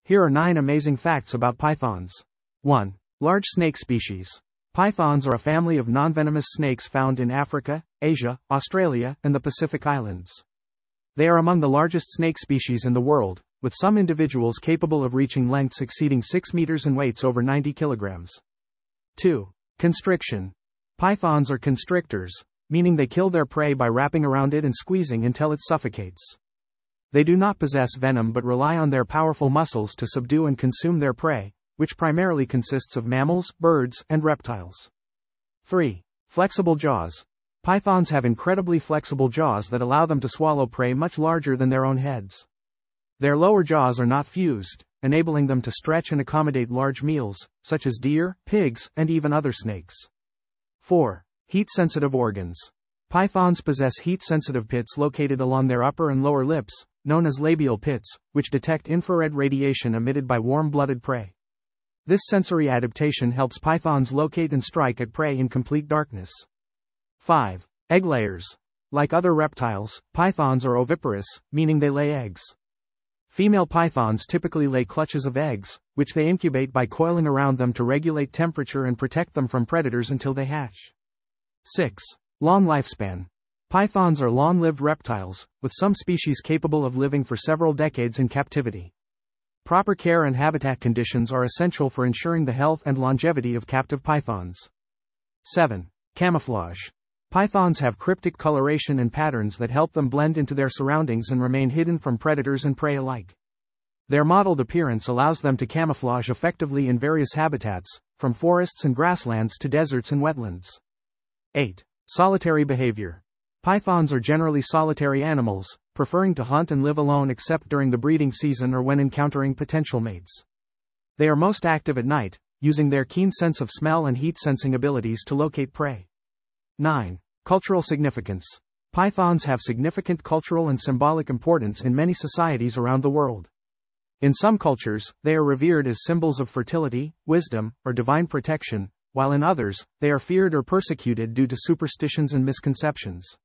Here are 9 amazing facts about pythons. 1. Large snake species. Pythons are a family of non-venomous snakes found in Africa, Asia, Australia, and the Pacific Islands. They are among the largest snake species in the world, with some individuals capable of reaching lengths exceeding 6 meters and weights over 90 kilograms. 2. Constriction. Pythons are constrictors, meaning they kill their prey by wrapping around it and squeezing until it suffocates. They do not possess venom but rely on their powerful muscles to subdue and consume their prey, which primarily consists of mammals, birds, and reptiles. 3. Flexible jaws. Pythons have incredibly flexible jaws that allow them to swallow prey much larger than their own heads. Their lower jaws are not fused, enabling them to stretch and accommodate large meals, such as deer, pigs, and even other snakes. 4. Heat-sensitive organs. Pythons possess heat-sensitive pits located along their upper and lower lips, known as labial pits, which detect infrared radiation emitted by warm-blooded prey. This sensory adaptation helps pythons locate and strike at prey in complete darkness. 5. Egg layers. Like other reptiles, pythons are oviparous, meaning they lay eggs. Female pythons typically lay clutches of eggs, which they incubate by coiling around them to regulate temperature and protect them from predators until they hatch. 6. Long lifespan. Pythons are long-lived reptiles, with some species capable of living for several decades in captivity. Proper care and habitat conditions are essential for ensuring the health and longevity of captive pythons. 7. Camouflage. Pythons have cryptic coloration and patterns that help them blend into their surroundings and remain hidden from predators and prey alike. Their mottled appearance allows them to camouflage effectively in various habitats, from forests and grasslands to deserts and wetlands. 8. Solitary behavior. Pythons are generally solitary animals, preferring to hunt and live alone except during the breeding season or when encountering potential mates. They are most active at night, using their keen sense of smell and heat-sensing abilities to locate prey. 9. Cultural significance. Pythons have significant cultural and symbolic importance in many societies around the world. In some cultures, they are revered as symbols of fertility, wisdom, or divine protection, while in others, they are feared or persecuted due to superstitions and misconceptions.